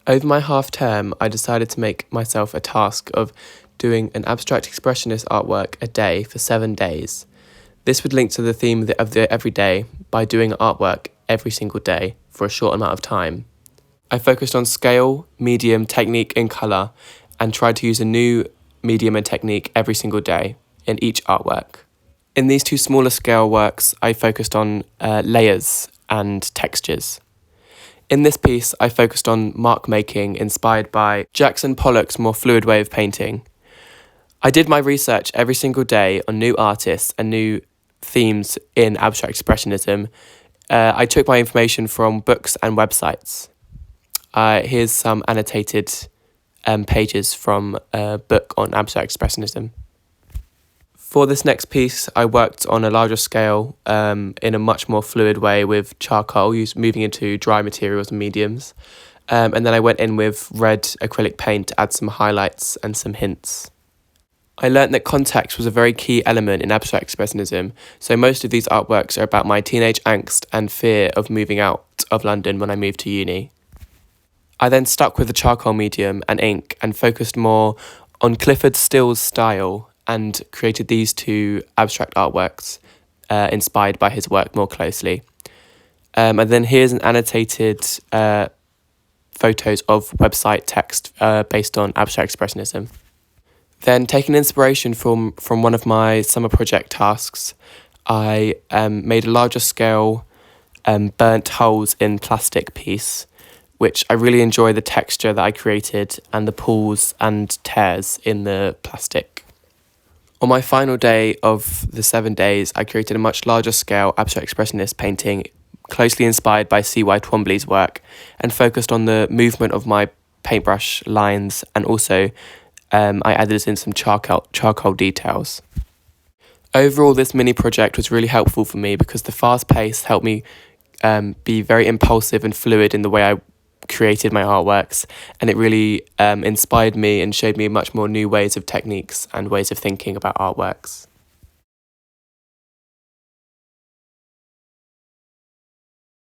Over my half term, I decided to make myself a task of doing an abstract expressionist artwork a day for 7 days. This would link to the theme of the everyday by doing artwork every single day for a short amount of time. I focused on scale, medium, technique, and colour, and tried to use a new medium and technique every single day in each artwork. In these two smaller scale works, I focused on layers and textures. In this piece, I focused on mark making inspired by Jackson Pollock's more fluid way of painting. I did my research every single day on new artists and new themes in abstract expressionism. I took my information from books and websites. Here's some annotated pages from a book on abstract expressionism. For this next piece, I worked on a larger scale in a much more fluid way with charcoal, moving into dry materials and mediums. And then I went in with red acrylic paint to add some highlights and some hints. I learnt that context was a very key element in abstract expressionism, so most of these artworks are about my teenage angst and fear of moving out of London when I moved to uni. I then stuck with the charcoal medium and ink and focused more on Clifford Still's style and created these two abstract artworks inspired by his work more closely. And then here's an annotated photos of website text based on abstract expressionism. Then, taking inspiration from one of my summer project tasks, I made a larger scale burnt holes in plastic piece, which I really enjoy the texture that I created and the pulls and tears in the plastic. On my final day of the 7 days, I created a much larger scale abstract expressionist painting closely inspired by C.Y. Twombly's work and focused on the movement of my paintbrush lines, and also I added in some charcoal details. Overall, this mini project was really helpful for me because the fast pace helped me be very impulsive and fluid in the way I created my artworks, and it really inspired me and showed me much more new ways of techniques and ways of thinking about artworks.